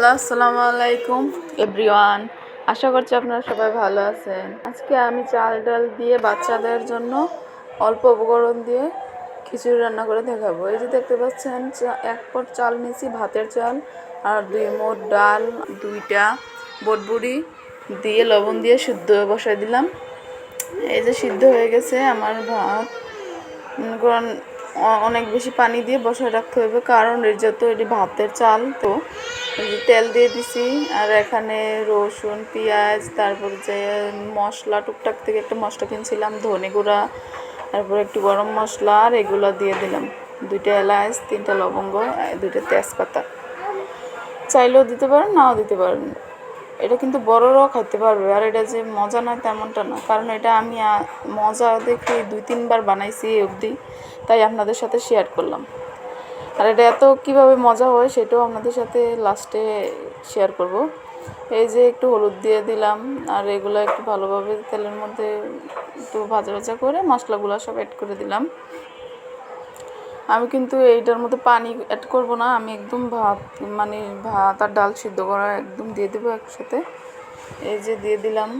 Hello, আসসালামু আলাইকুম everyone. আশা করছি আপনারা সবাই ভালো আছেন। আজকে আমি চাল ডাল দিয়ে বাচ্চাদের জন্য অল্প উপকরণ দিয়ে খিচুড়ি রান্না করে দেখাবো। এই যে দেখতে পাচ্ছেন, এক পট চাল নিয়েছি, ভাতের চাল, আর 2 মোট ডাল, 2টা বটবুড়ি দিয়ে লবণ দিয়ে সিদ্ধ বসাই দিলাম। এই যে সিদ্ধ হয়ে গেছে আমার ভাত। কারণ অনেক বেশি পানি দিয়ে বসায় রাখতে হবে, কারণ এর যত এটি ভাতের চাল। তো তেল দিয়ে দিছি, আর এখানে রসুন, পেঁয়াজ, তারপর যে মশলা টুকটাক থেকে একটা মশলা কিনছিলাম, ধনে গুঁড়া, তারপর একটু গরম মশলা, আর এগুলো দিয়ে দিলাম। 2টা এলাচ, 3টা লবঙ্গ, 2টা তেজপাতা। চাইলেও দিতে পারেন, নাও দিতে পারেন। এটা কিন্তু বড়রাও খাইতে পারবে, আর এটা যে মজা নয় তেমনটা না, কারণ এটা আমি মজা দেখে 2-3 বার বানাইছি অবধি, তাই আপনাদের সাথে শেয়ার করলাম। আর এটা এত কীভাবে মজা হয় সেটাও আপনাদের সাথে লাস্টে শেয়ার করব। এই যে একটু হলুদ দিয়ে দিলাম, আর এগুলো একটু ভালোভাবে তেলের মধ্যে একটু ভাজা ভাজা করে মশলাগুলো সব অ্যাড করে দিলাম। আমি কিন্তু এইটার মধ্যে পানি অ্যাড করব না, আমি একদম ভাত আর ডাল সিদ্ধ করা একদম দিয়ে দেবো একসাথে। এই যে দিয়ে দিলাম,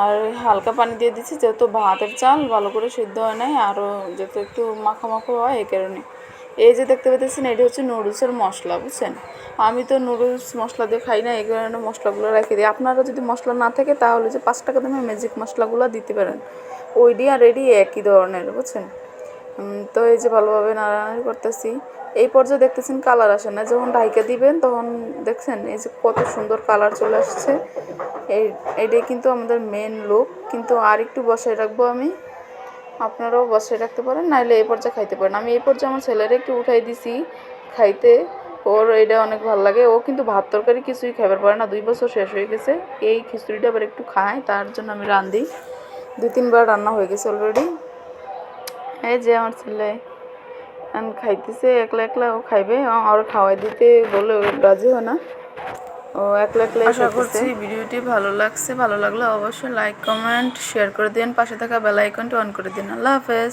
আর হালকা পানি দিয়ে দিচ্ছি, যেহেতু ভাতের চাল ভালো করে সিদ্ধ হয় নাই, আরও যেহেতু একটু মাখো মাখো হয় এই কারণে। এই যে দেখতে পেতেছেন, এটি হচ্ছে নুডলসের মশলা, বুঝছেন। আমি তো নুডলস মশলা দিয়ে খাই না, এই কারণে মশলাগুলো রেখে দিই। আপনারা যদি মশলা না থাকে তাহলে যে 5 টাকা দামের ম্যাজিক মশলাগুলো দিতে পারেন, ওইডি আর এডি একই ধরনের, বুঝছেন। তো এই যে ভালোভাবে নাড়ানাড়ি করতেছি। এই পর্যায়ে দেখতেছেন কালার আসে না, যখন ঢাইকা দিবেন তখন দেখছেন এই যে কত সুন্দর কালার চলে আসছে। এইটাই কিন্তু আমাদের মেন লুক। কিন্তু আর একটু বসায় রাখবো আমি, আপনারাও বসায় রাখতে পারেন, নাহলে এই পর্যায়ে খাইতে পারেন। আমি এই পর্যায়ে আমার ছেলেরা একটু উঠাই দিছি খাইতে, ওর এটা অনেক ভালো লাগে। ও কিন্তু ভাত তরকারি কিছুই খাবার পারে না, 2 বছর শেষ হয়ে গেছে। এই খিচুড়িটা আবার একটু খায়, তার জন্য আমি রাঁধি। 2-3 বার রান্না হয়ে গেছে অলরেডি। এই যে আমার ছেলে খাইতেছে একলা একলা, ও খাইবে, আর খাওয়াই দিতে বলে রাজি হয় না, ও একলা একলাই। আশা করছি ভিডিওটি ভালো লাগছে। ভালো লাগলে অবশ্যই লাইক, কমেন্ট, শেয়ার করে দিন, পাশে থাকা বেল আইকনটি অন করে দিন। আল্লাহ হাফেজ।